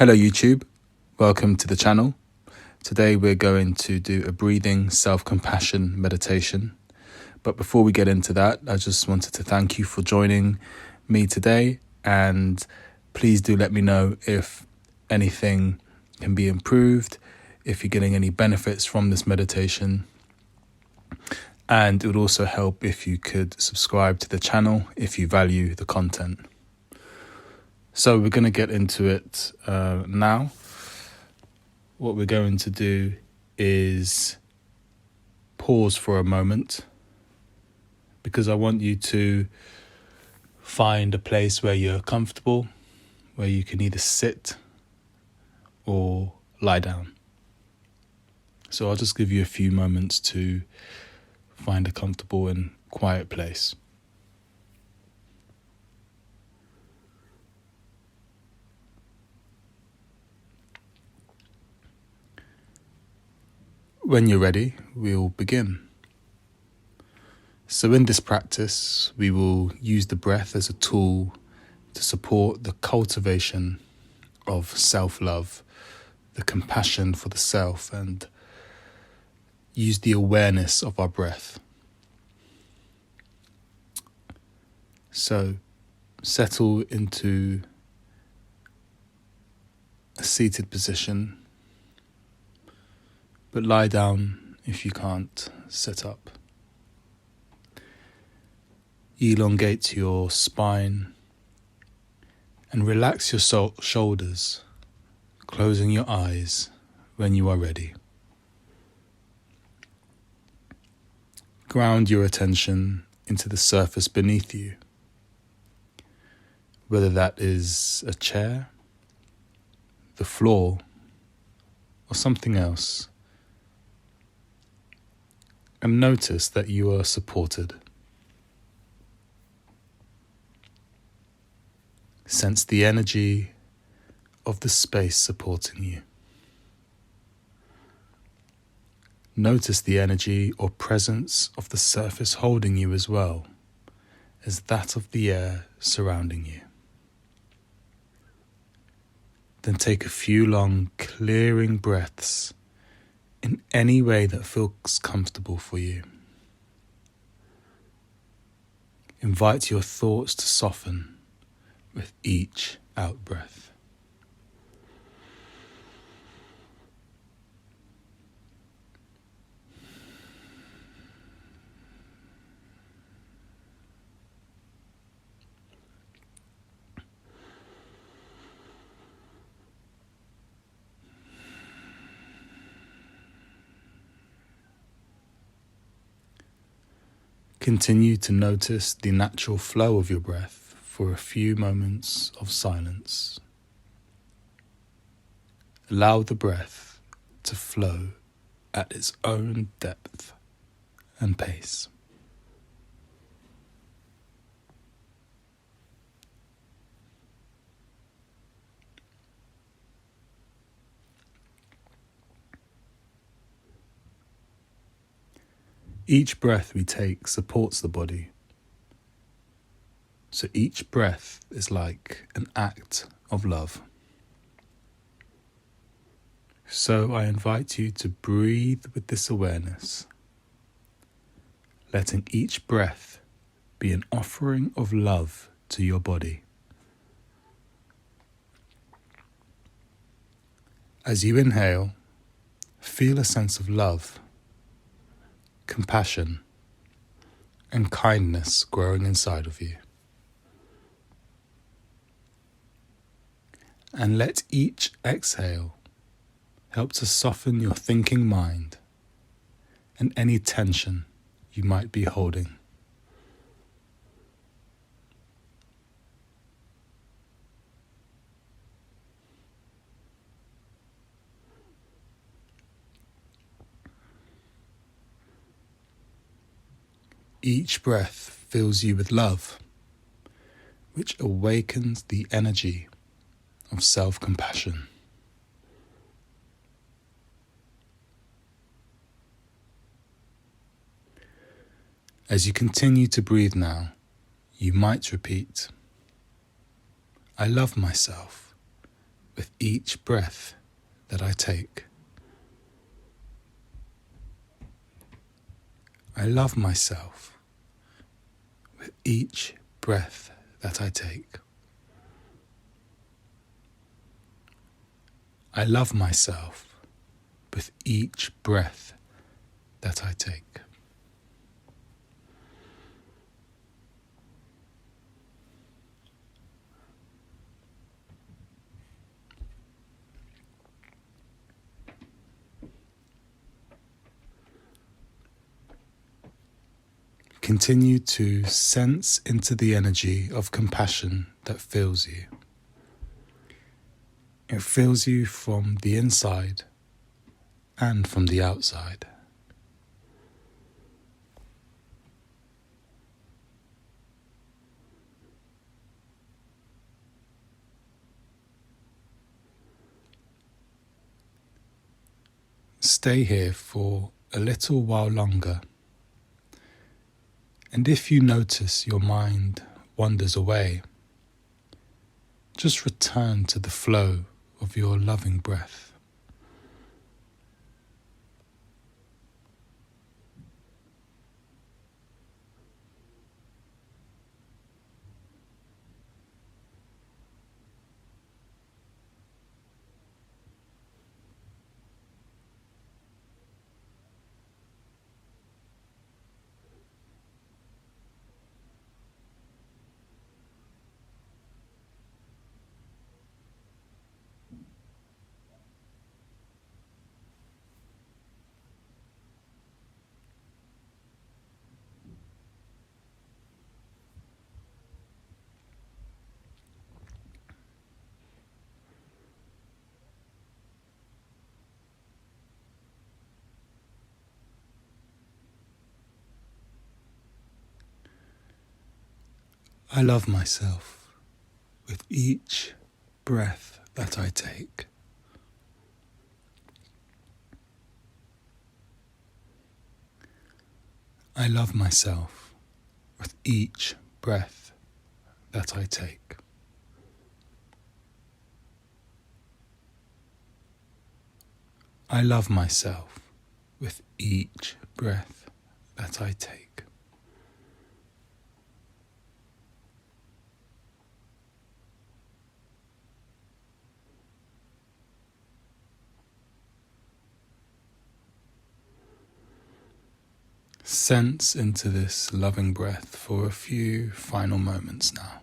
Hello YouTube, welcome to the channel. Today we're going to do a breathing self-compassion meditation. But before we get into that, I just wanted to thank you for joining me today, and please do let me know if anything can be improved, if you're getting any benefits from this meditation. And it would also help if you could subscribe to the channel if you value the content. So we're going to get into it now. What we're going to do is pause for a moment, because I want you to find a place where you're comfortable, where you can either sit or lie down. So I'll just give you a few moments to find a comfortable and quiet place. When you're ready, we'll begin. So in this practice, we will use the breath as a tool to support the cultivation of self-love, the compassion for the self, and use the awareness of our breath. So settle into a seated position, but lie down if you can't sit up. Elongate your spine and relax your shoulders, closing your eyes when you are ready. Ground your attention into the surface beneath you, whether that is a chair, the floor, or something else. And notice that you are supported. Sense the energy of the space supporting you. Notice the energy or presence of the surface holding you as well as that of the air surrounding you. Then take a few long, clearing breaths in any way that feels comfortable for you. Invite your thoughts to soften with each out-breath. Continue to notice the natural flow of your breath for a few moments of silence. Allow the breath to flow at its own depth and pace. Each breath we take supports the body. So each breath is like an act of love. So I invite you to breathe with this awareness, letting each breath be an offering of love to your body. As you inhale, feel a sense of love, compassion, and kindness growing inside of you. And let each exhale help to soften your thinking mind and any tension you might be holding. Each breath fills you with love, which awakens the energy of self-compassion. As you continue to breathe now, you might repeat, I love myself with each breath that I take. I love myself with each breath that I take. I love myself with each breath that I take. Continue to sense into the energy of compassion that fills you. It fills you from the inside and from the outside. Stay here for a little while longer, and if you notice your mind wanders away, just return to the flow of your loving breath. I love myself with each breath that I take. I love myself with each breath that I take. I love myself with each breath that I take. Sense into this loving breath for a few final moments now.